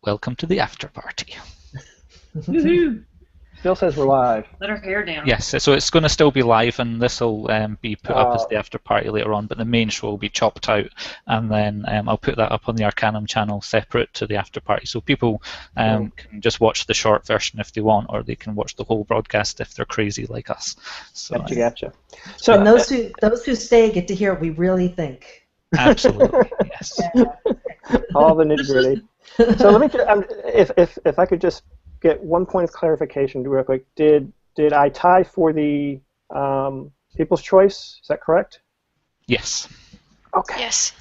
welcome to the after party. Woohoo! Still says we're live. Let her hair down. Yes, so it's going to still be live, and this will be put up as the after party later on, but the main show will be chopped out, and then I'll put that up on the Arcanum channel separate to the after party, so people can just watch the short version if they want, or they can watch the whole broadcast if they're crazy like us. So, Gotcha. So and those who stay get to hear what we really think. Absolutely, yes. All the nitty-gritty. So let me, if I could just get one point of clarification real quick. Did I tie for the People's Choice? Is that correct? Yes. Okay. Yes.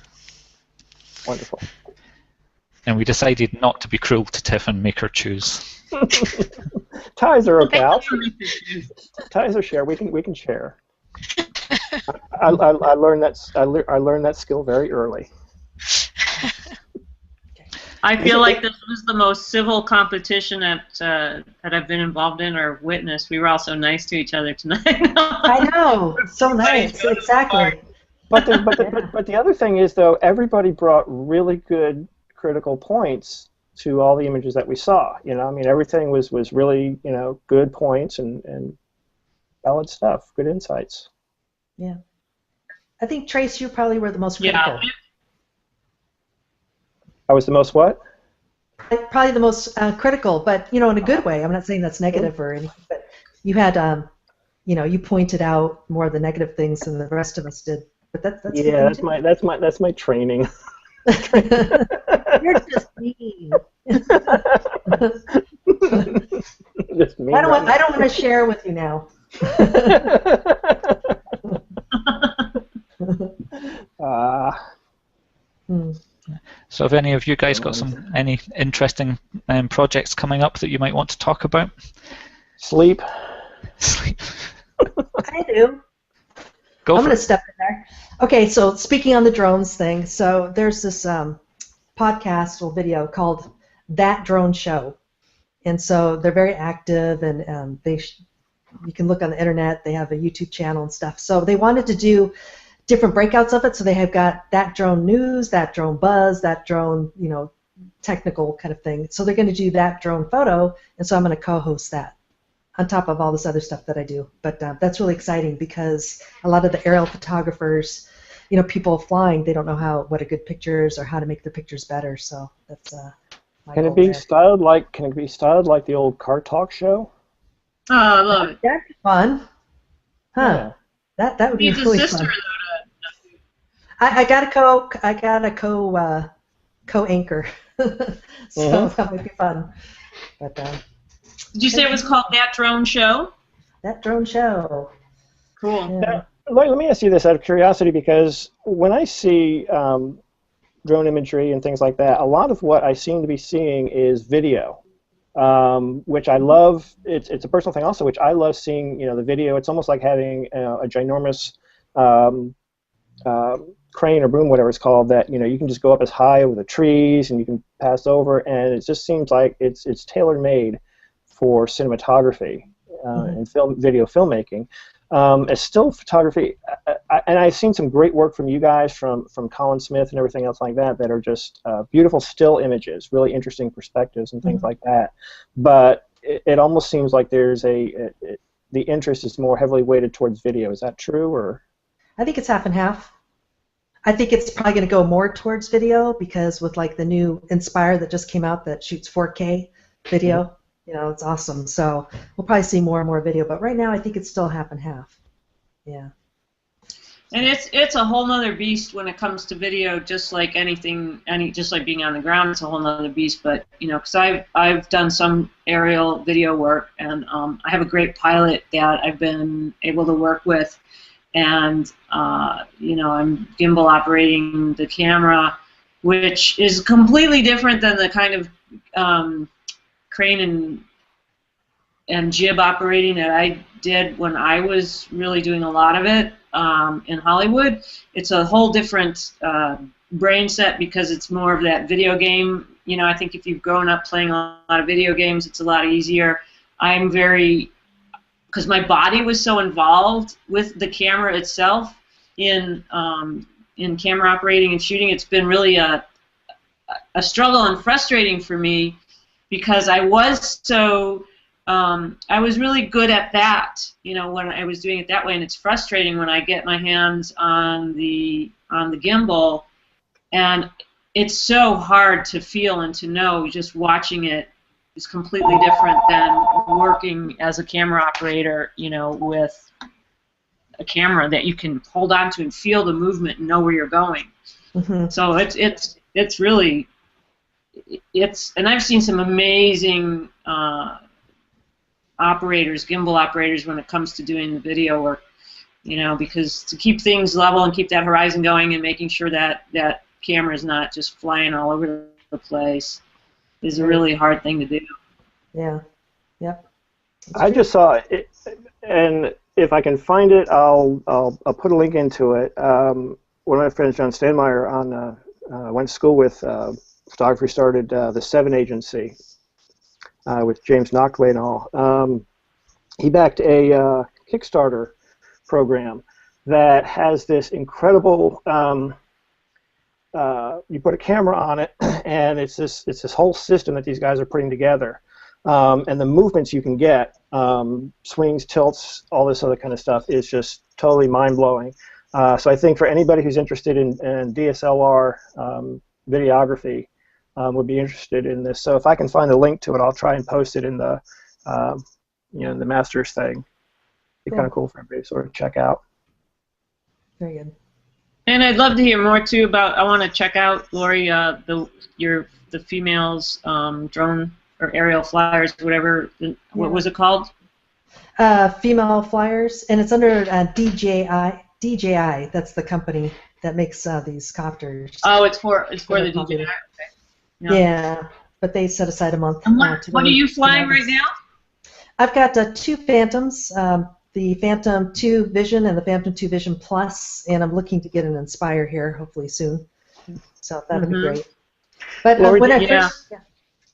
Wonderful. And we decided not to be cruel to Tiff and make her choose. Ties are okay. Ties are share. We can share. I learned that skill very early. I feel like this was the most civil competition that I've been involved in or witnessed. We were all so nice to each other tonight. I know, so nice, exactly. But the other thing is, though, everybody brought really good critical points to all the images that we saw. You know, I mean, everything was really, you know, good points and valid stuff, good insights. Yeah. I think, Trace, you probably were the most critical. Yeah. I was the most what? Probably the most critical, but, you know, in a good way. I'm not saying that's negative or anything, but you had, you know, you pointed out more of the negative things than the rest of us did. But that's yeah, that's my training. You're just mean. Just mean. I don't want to share with you now. So have any of you guys got any interesting projects coming up that you might want to talk about? Sleep. Sleep. I do. I'm going to step in there. Okay, so speaking on the drones thing, so there's this podcast or video called That Drone Show. And so they're very active, and you can look on the internet. They have a YouTube channel and stuff. So they wanted to do different breakouts of it, so they have got that drone news, that drone buzz, that drone, you know, technical kind of thing. So they're going to do that drone photo, and so I'm going to co-host that on top of all this other stuff that I do. But that's really exciting because a lot of the aerial photographers, you know, people flying, they don't know what a good picture is or how to make their pictures better. So that's my Can goal it be there. styled like? Can it be styled like the old car talk show? Oh, I love it. That'd be fun. Huh? Yeah. That would be He's really a sister, fun. though. I got a co-anchor, so that would be fun. But Did you say it was called That Drone Show? That Drone Show. Cool. Yeah. Let me ask you this out of curiosity, because when I see drone imagery and things like that, a lot of what I seem to be seeing is video, which I love. It's a personal thing also, which I love seeing. You know, the video. It's almost like having a ginormous crane or boom, whatever it's called, that, you know, you can just go up as high over the trees and you can pass over, and it just seems like it's tailor-made for cinematography and video filmmaking. As still photography, and I've seen some great work from you guys, from Colin Smith and everything else like that are just beautiful still images, really interesting perspectives and things like that. But it almost seems like there's the interest is more heavily weighted towards video. Is that true, or? I think it's half and half. I think it's probably going to go more towards video because with like the new Inspire that just came out that shoots 4K video, you know, it's awesome. So we'll probably see more and more video. But right now, I think it's still half and half. Yeah. And it's a whole nother beast when it comes to video, just like anything, just like being on the ground, it's a whole nother beast. But, you know, because I've done some aerial video work, and I have a great pilot that I've been able to work with. And, you know, I'm gimbal operating the camera, which is completely different than the kind of crane and jib operating that I did when I was really doing a lot of it in Hollywood. It's a whole different brain set because it's more of that video game. You know, I think if you've grown up playing a lot of video games, it's a lot easier. I'm very... because my body was so involved with the camera itself in camera operating and shooting, it's been really a struggle and frustrating for me because I was so I was really good at that, when I was doing it that way, and it's frustrating when I get my hands on the gimbal, and it's so hard to feel and to know. Just watching it is completely different than working as a camera operator, with a camera that you can hold on to and feel the movement and know where you're going. Mm-hmm. So it's really, and I've seen some amazing gimbal operators, when it comes to doing the video work, because to keep things level and keep that horizon going and making sure that camera is not just flying all over the place is a really hard thing to do. Yeah. Yep. I just saw it, and if I can find it, I'll put a link into it. One of my friends, John Stanmeyer, went to school with photography, started the 7 Agency with James Noctway and all. He backed a Kickstarter program that has this incredible. You put a camera on it, and it's this whole system that these guys are putting together, and the movements you can get, swings, tilts, all this other kind of stuff, is just totally mind-blowing. So I think for anybody who's interested in DSLR videography, would be interested in this. So if I can find a link to it, I'll try and post it in the in the Masters thing. Be kind of cool for everybody to sort of check out. Very good. And I'd love to hear more too about. I want to check out, Lori, the females drone or aerial flyers, whatever. What was it called? Female Flyers, and it's under DJI. DJI, that's the company that makes these copters. Oh, it's for the DJI. Okay. Yeah, but they set aside a month. What are you flying right now? I've got 2 Phantoms, the Phantom 2 Vision and the Phantom 2 Vision Plus, and I'm looking to get an Inspire here hopefully soon. So that'll be great. But when I first,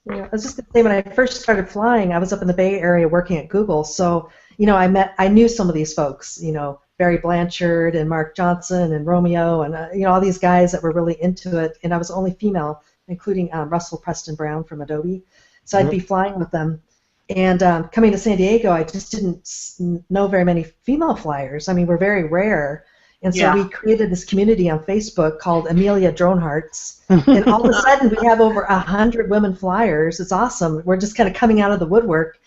I was just going to say, when I first started flying, I was up in the Bay Area working at Google. So I knew some of these folks, Barry Blanchard and Mark Johnson and Romeo and all these guys that were really into it, and I was the only female, including Russell Preston Brown from Adobe. So I'd be flying with them. And coming to San Diego, I just didn't know very many female flyers. I mean, we're very rare. And so we created this community on Facebook called Amelia Drone Hearts. And all of a sudden, we have over 100 women flyers. It's awesome. We're just kind of coming out of the woodwork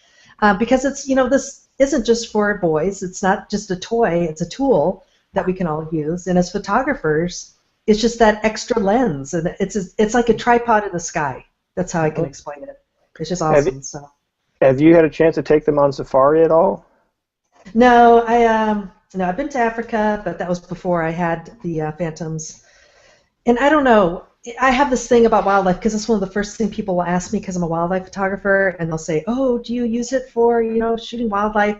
because it's, this isn't just for boys. It's not just a toy. It's a tool that we can all use. And as photographers, it's just that extra lens. And it's like a tripod in the sky. That's how I can explain it. It's just awesome. Have you had a chance to take them on safari at all? No, I've been to Africa, but that was before I had the Phantoms. And I don't know. I have this thing about wildlife because it's one of the first things people will ask me because I'm a wildlife photographer, and they'll say, "Oh, do you use it for shooting wildlife?"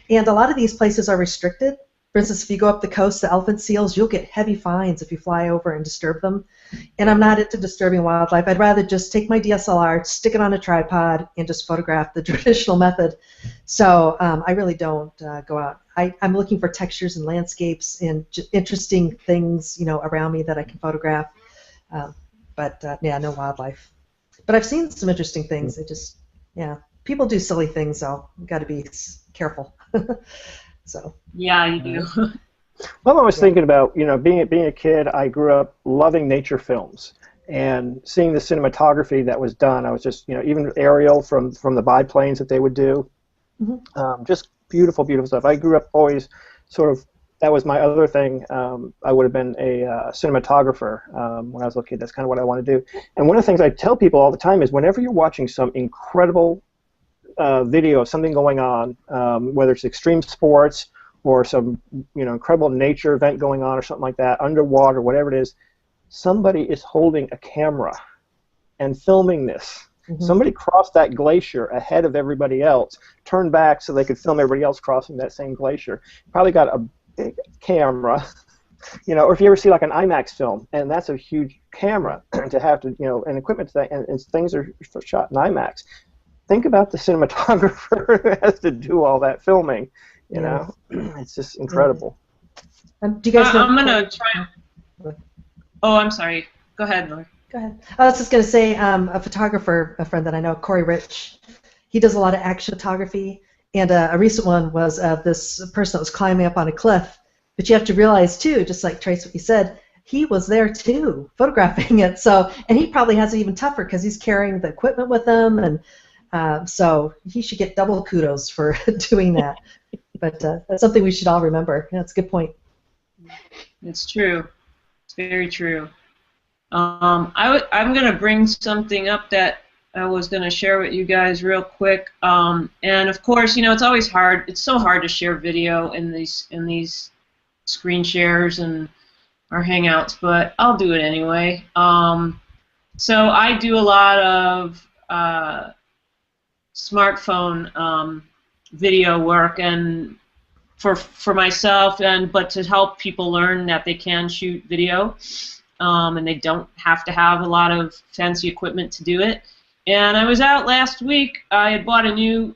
And a lot of these places are restricted. For instance, if you go up the coast to elephant seals, you'll get heavy fines if you fly over and disturb them. And I'm not into disturbing wildlife. I'd rather just take my DSLR, stick it on a tripod, and just photograph the traditional method. So I really don't go out. I'm looking for textures and landscapes and interesting things, around me that I can photograph. But no wildlife. But I've seen some interesting things. People do silly things, though. You've got to be careful. So. Yeah, you do. Well, I was thinking about, being a kid, I grew up loving nature films and seeing the cinematography that was done. I was just, even aerial from the biplanes that they would do, just beautiful, beautiful stuff. I grew up always sort of, that was my other thing. I would have been a cinematographer when I was a little kid. That's kind of what I want to do. And one of the things I tell people all the time is whenever you're watching some incredible video of something going on, whether it's extreme sports or some incredible nature event going on or something like that, underwater, whatever it is, somebody is holding a camera and filming this. Somebody crossed that glacier ahead of everybody else, turned back so they could film everybody else crossing that same glacier. Probably got a big camera, or if you ever see like an IMAX film, and that's a huge camera to have to, and equipment to that, and things are shot in IMAX. Think about the cinematographer who has to do all that filming. It's just incredible. Do you guys know? I'm gonna try. Oh, I'm sorry. Go ahead, Laura. Go ahead. I was just going to say, a photographer, a friend that I know, Corey Rich, he does a lot of action photography, and a recent one was this person that was climbing up on a cliff. But you have to realize, too, just like Trace, what you said, he was there, too, photographing it. So, and he probably has it even tougher because he's carrying the equipment with him, and so he should get double kudos for doing that. But that's something we should all remember. Yeah, that's a good point. It's true. It's very true. I'm going to bring something up that I was going to share with you guys real quick. And of course, you know, it's always hard. It's so hard to share video in these screen shares and our Hangouts, but I'll do it anyway. So I do a lot of smartphone video work, and for myself, but to help people learn that they can shoot video. And they don't have to have a lot of fancy equipment to do it. And I was out last week. I had bought a new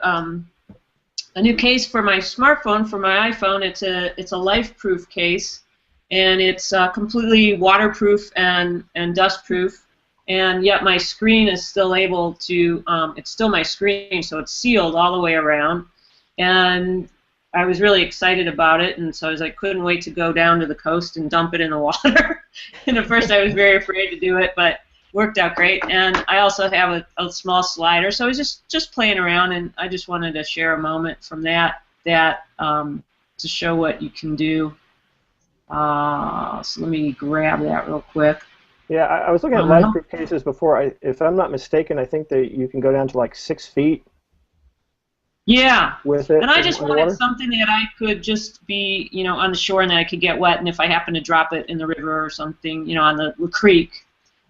case for my smartphone, for my iPhone. It's a life-proof case, and it's completely waterproof and dust-proof. And yet my screen is still able to. It's still my screen, so it's sealed all the way around. And I was really excited about it, and so I couldn't wait to go down to the coast and dump it in the water. And at first I was very afraid to do it, but worked out great. And I also have a small slider, so I was just playing around, and I just wanted to share a moment from that to show what you can do. So let me grab that real quick. Yeah, I was looking at life-proof cases before. If I'm not mistaken, I think that you can go down to like 6 feet. Yeah, with it, and I just wanted something that I could just be, you know, on the shore and that I could get wet, and if I happen to drop it in the river or something, you know, on the creek,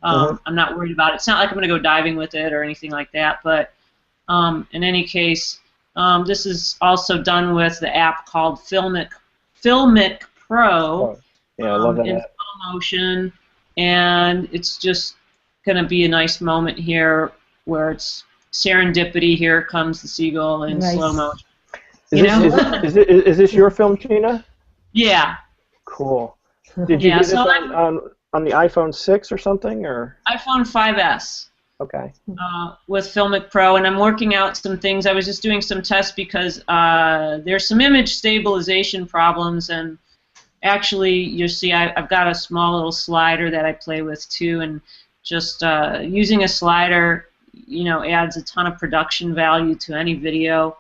I'm not worried about it. It's not like I'm going to go diving with it or anything like that, but in any case, this is also done with the app called Filmic Pro. Oh, yeah, I love that in app. slow motion, and it's just going to be a nice moment here where it's serendipity. Here comes the seagull in slow motion. Is this your film, Gina? Yeah. Cool. Did you do this on the iPhone 6 or something, or? iPhone 5S. Okay. With Filmic Pro, and I'm working out some things. I was just doing some tests because there's some image stabilization problems, and actually, you see, I've got a small little slider that I play with too, and just using a slider, you know, adds a ton of production value to any video.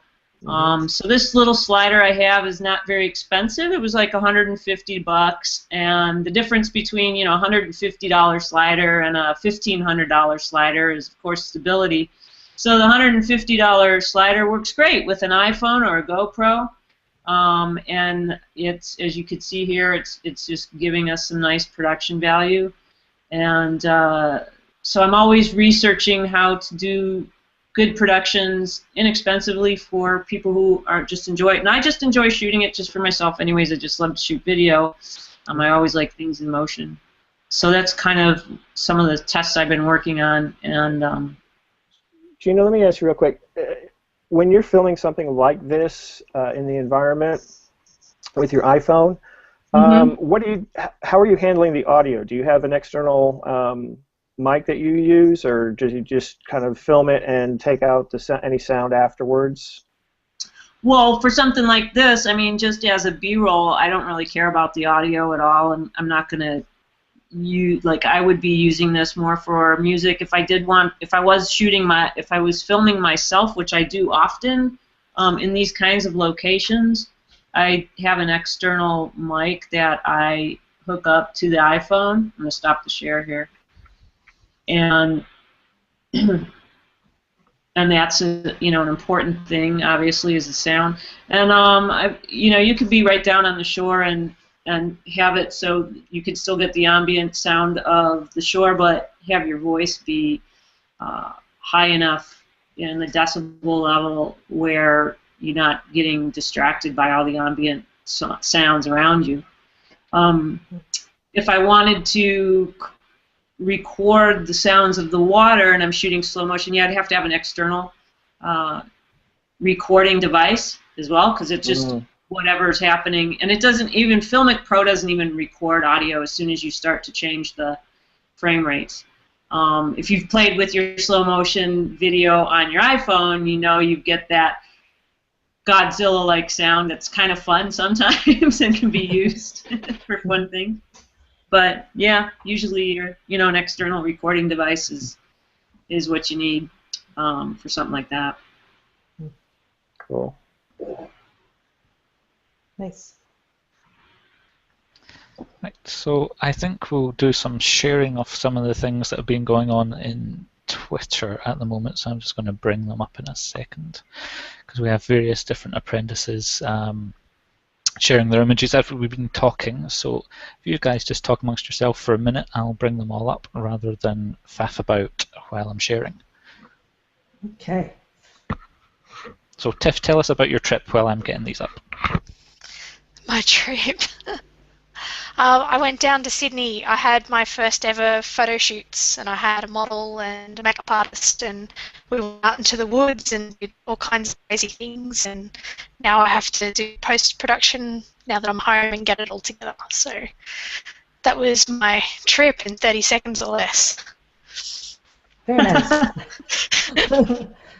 So this little slider I have is not very expensive. It was like $150, and the difference between, you know, a $150 slider and a $1,500 slider is, of course, stability. So the $150 slider works great with an iPhone or a GoPro, and it's, as you can see here, it's just giving us some nice production value, and so I'm always researching how to do good productions inexpensively for people who are just enjoy it. And I just enjoy shooting it just for myself anyways. I just love to shoot video. I always like things in motion. So that's kind of some of the tests I've been working on. And Gina, let me ask you real quick. When you're filming something like this in the environment with your iPhone, how are you handling the audio? Do you have an external mic that you use, or do you just kind of film it and take out any sound afterwards? Well, for something like this, I mean, just as a B-roll, I don't really care about the audio at all, and I'm not going to use, like, I would be using this more for music. If I was filming myself, which I do often in these kinds of locations, I have an external mic that I hook up to the iPhone. I'm going to stop the share here. And that's an important thing, obviously, is the sound. And you could be right down on the shore and have it so you could still get the ambient sound of the shore, but have your voice be high enough in the decibel level where you're not getting distracted by all the ambient sounds around you. If I wanted to record the sounds of the water and I'm shooting slow motion, I'd have to have an external recording device as well, because it's just whatever's happening, and it doesn't even, Filmic Pro doesn't even record audio as soon as you start to change the frame rates. If you've played with your slow motion video on your iPhone, you know you get that Godzilla-like sound that's kind of fun sometimes and can be used for fun things. But yeah, usually an external recording device is what you need for something like that. Cool. Nice. Right, so I think we'll do some sharing of some of the things that have been going on in Twitter at the moment, so I'm just going to bring them up in a second, because we have various different apprentices sharing their images after we've been talking. So if you guys just talk amongst yourself for a minute, I'll bring them all up rather than faff about while I'm sharing. Okay. So Tiff, tell us about your trip while I'm getting these up. My trip. I went down to Sydney. I had my first ever photo shoots, and I had a model and a makeup artist, and we went out into the woods and did all kinds of crazy things. And now I have to do post-production now that I'm home and get it all together. So that was my trip in 30 seconds or less. Very nice.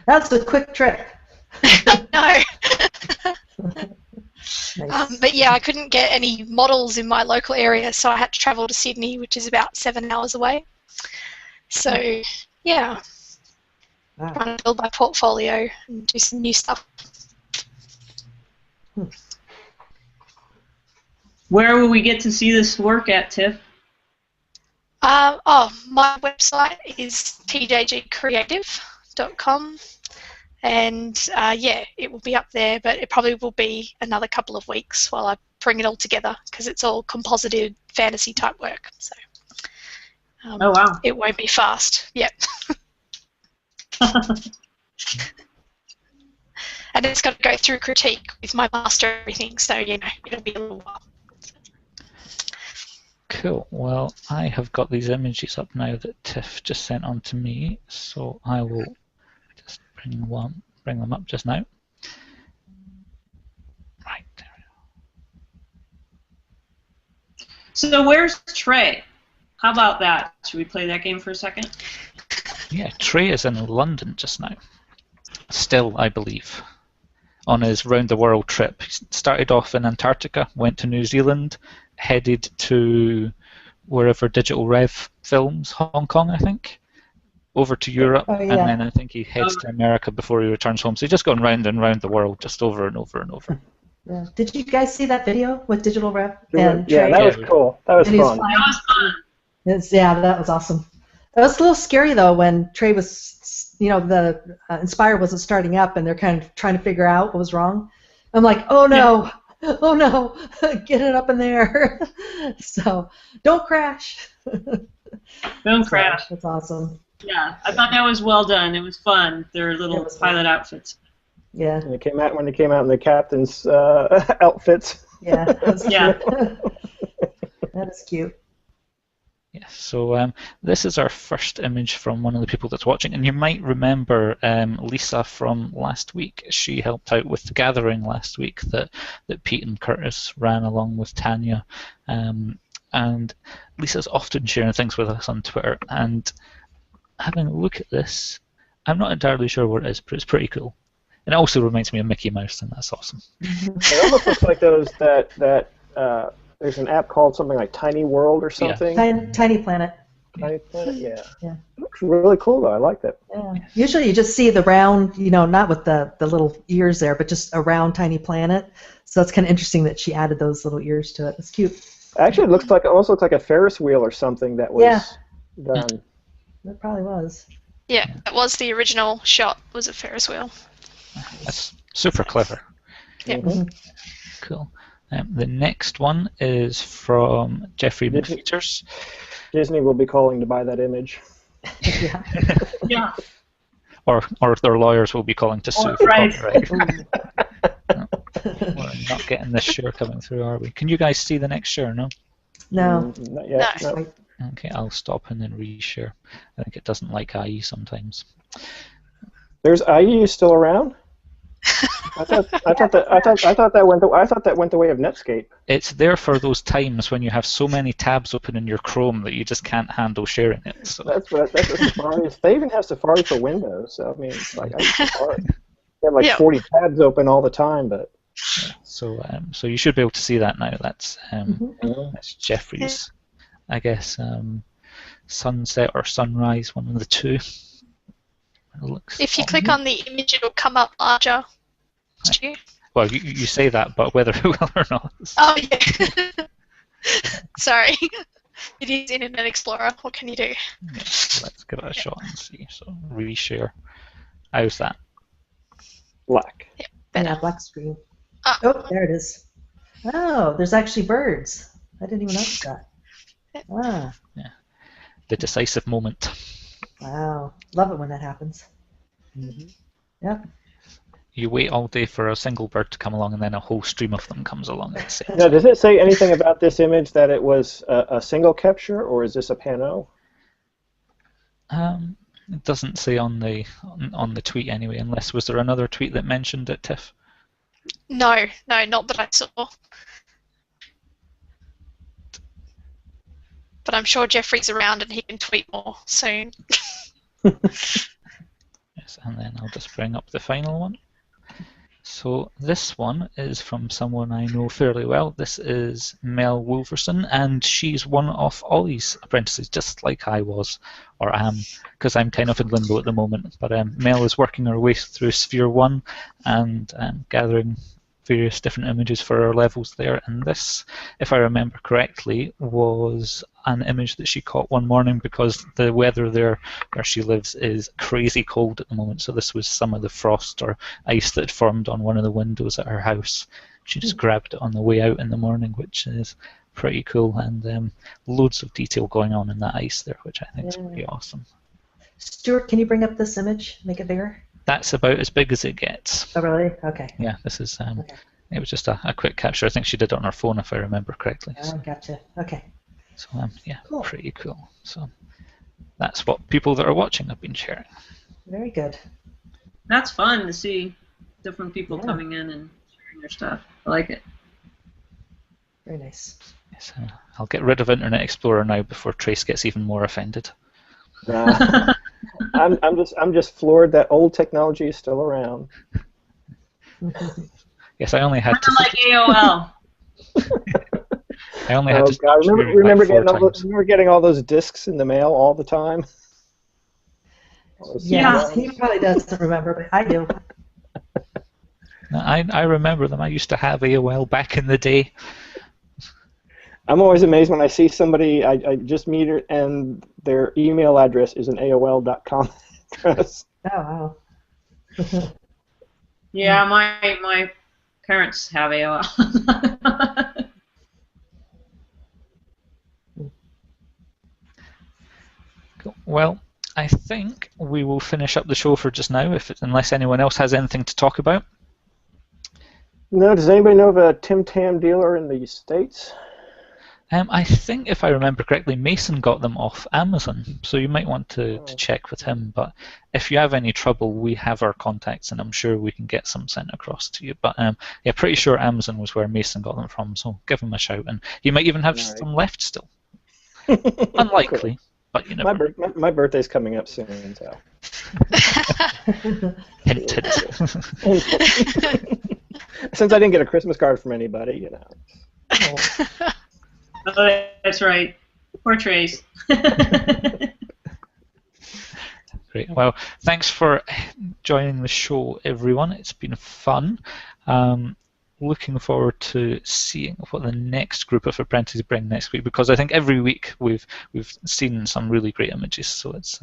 That's a quick trip. No. Nice. But yeah, I couldn't get any models in my local area, so I had to travel to Sydney, which is about 7 hours away. So yeah, Wow. trying to build my portfolio and do some new stuff. Where will we get to see this work at, Tiff? My website is tjgcreative.com. And yeah, it will be up there, but it probably will be another couple of weeks while I bring it all together, because it's all composited fantasy type work. So oh wow, it won't be fast. Yep. And it's got to go through critique with my master and everything, so it'll be a little while. Cool. Well, I have got these images up now that Tiff just sent on to me, so I will just bring them up just now. Right, there we go. So where's Trey? How about that? Should we play that game for a second? Yeah, Trey is in London just now. Still, I believe, on his round the world trip. He started off in Antarctica, went to New Zealand, headed to wherever Digital Rev films, Hong Kong, I think, over to Europe, Oh, yeah. and then I think he heads to America before he returns home. So he's just gone round and round the world, just over and over and over. Yeah. Did you guys see that video with Digital Rev and Yeah, Trey? that was cool. That was fun. That was fun. Yeah, that was awesome. It was a little scary though when Trey was, the Inspire wasn't starting up and they're kind of trying to figure out what was wrong. I'm like, oh no, oh no, get it up in there. So don't crash. Don't crash. That's awesome. Yeah, I thought that was well done. It was fun. Their little pilot outfits. Yeah. And when they came out in the captain's outfits. Yeah. Yeah. That is cute. Yes, so this is our first image from one of the people that's watching, and you might remember Lisa from last week. She helped out with the gathering last week that Pete and Curtis ran along with Tanya, and Lisa's often sharing things with us on Twitter, and having a look at this, I'm not entirely sure what it is, but it's pretty cool. And it also reminds me of Mickey Mouse, and that's awesome. It almost looks like those that there's an app called something like Tiny World or something. Yeah. Tiny Planet. Tiny Planet, yeah. Yeah. It looks really cool though. I like that. Yeah. Usually you just see the round, not with the little ears there, but just a round tiny planet. So that's kind of interesting that she added those little ears to it. It's cute. Actually, it almost looks like a Ferris wheel or something that was done. It probably was. Yeah, that was the original shot, was a Ferris wheel. That's super clever. Yeah. Mm-hmm. Cool. The next one is from Jeffrey McFeeters. Disney will be calling to buy that image. Yeah. Yeah. Or their lawyers will be calling to sue for copyright. We're not getting this share coming through, are we? Can you guys see the next share? No? No. Not yet. No. No. Okay, I'll stop and then reshare. I think it doesn't like IE sometimes. There's IE still around? I thought that went the way of Netscape. It's there for those times when you have so many tabs open in your Chrome that you just can't handle sharing it. So. That's what Safari is. They even have Safari for Windows. So I mean, it's like I use Safari. You have like 40 tabs open all the time, but. Yeah, so you should be able to see that now. That's Jeffrey's, I guess, sunset or sunrise, one of the two. It looks if you click on the image, it'll come up larger. Well, you say that, but whether it will or not. Oh, yeah. Sorry. It is Internet Explorer. What can you do? Yeah, let's give it a shot and see. So, reshare. How's that? Black. Yeah, better. Yeah, black screen. Oh, there it is. Oh, there's actually birds. I didn't even notice that. Ah. Yeah. The decisive moment. Wow. Love it when that happens. Mm-hmm. Yep. You wait all day for a single bird to come along, and then a whole stream of them comes along at the same time. Now, does it say anything about this image that it was a single capture, or is this a pano? It doesn't say on the tweet anyway. Unless was there another tweet that mentioned it, Tiff? No, not that I saw. But I'm sure Jeffrey's around and he can tweet more soon. Yes, and then I'll just bring up the final one. So this one is from someone I know fairly well. This is Mel Wolverson, and she's one of Ollie's apprentices, just like I was, or am, because I'm kind of in limbo at the moment. But Mel is working her way through Sphere 1 and gathering various different images for her levels there. And this, if I remember correctly, was an image that she caught one morning because the weather there where she lives is crazy cold at the moment. So this was some of the frost or ice that formed on one of the windows at her house. She just grabbed it on the way out in the morning, which is pretty cool, and loads of detail going on in that ice there, which I think is pretty awesome. Stuart, can you bring up this image, make it bigger? That's about as big as it gets. Oh, really? Okay. Yeah, this is. Okay. It was just a quick capture. I think she did it on her phone, if I remember correctly. Oh, gotcha. Okay. So yeah, cool. Pretty cool. So that's what people that are watching have been sharing. Very good. That's fun to see different people coming in and sharing their stuff. I like it. Very nice. Yes, I'll get rid of Internet Explorer now before Trace gets even more offended. I'm just floored that old technology is still around. Yes, I only had to. Like AOL. I only had to. God, remember getting all those discs in the mail all the time. Yeah, he probably doesn't remember, but I do. No, I remember them. I used to have AOL back in the day. I'm always amazed when I see somebody I just meet her and their email address is an AOL.com address. Oh wow. Yeah, my parents have AOL. Cool. Well, I think we will finish up the show for just now, unless anyone else has anything to talk about. No, does anybody know of a Tim Tam dealer in the States? I think, if I remember correctly, Mason got them off Amazon, so you might want to check with him. But if you have any trouble, we have our contacts, and I'm sure we can get some sent across to you. But yeah, pretty sure Amazon was where Mason got them from, so give him a shout, and he might even have some left still. Unlikely, but you never. My birthday's coming up soon, so. Hint, hint. Since I didn't get a Christmas card from anybody, you know. Oh, that's right. Poor Trace. Great. Well, thanks for joining the show, everyone. It's been fun. Looking forward to seeing what the next group of apprentices bring next week, because I think every week we've seen some really great images. So it's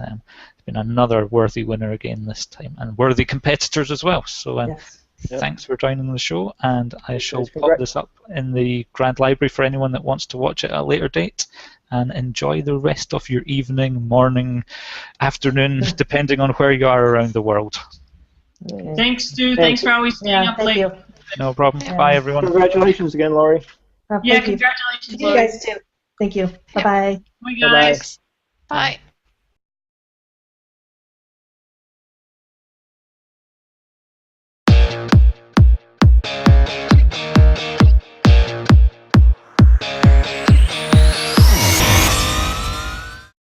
been another worthy winner again this time, and worthy competitors as well. So Yes. Thanks for joining the show, and I shall pop this up in the Grand Library for anyone that wants to watch it at a later date. And enjoy the rest of your evening, morning, afternoon, depending on where you are around the world. Okay. Thanks, Stu. Thanks for always staying up late. You. No problem. Yeah. Bye, everyone. Congratulations again, Laurie. Yeah, congratulations, You guys too. Thank you. Bye-bye. Bye, guys. Bye.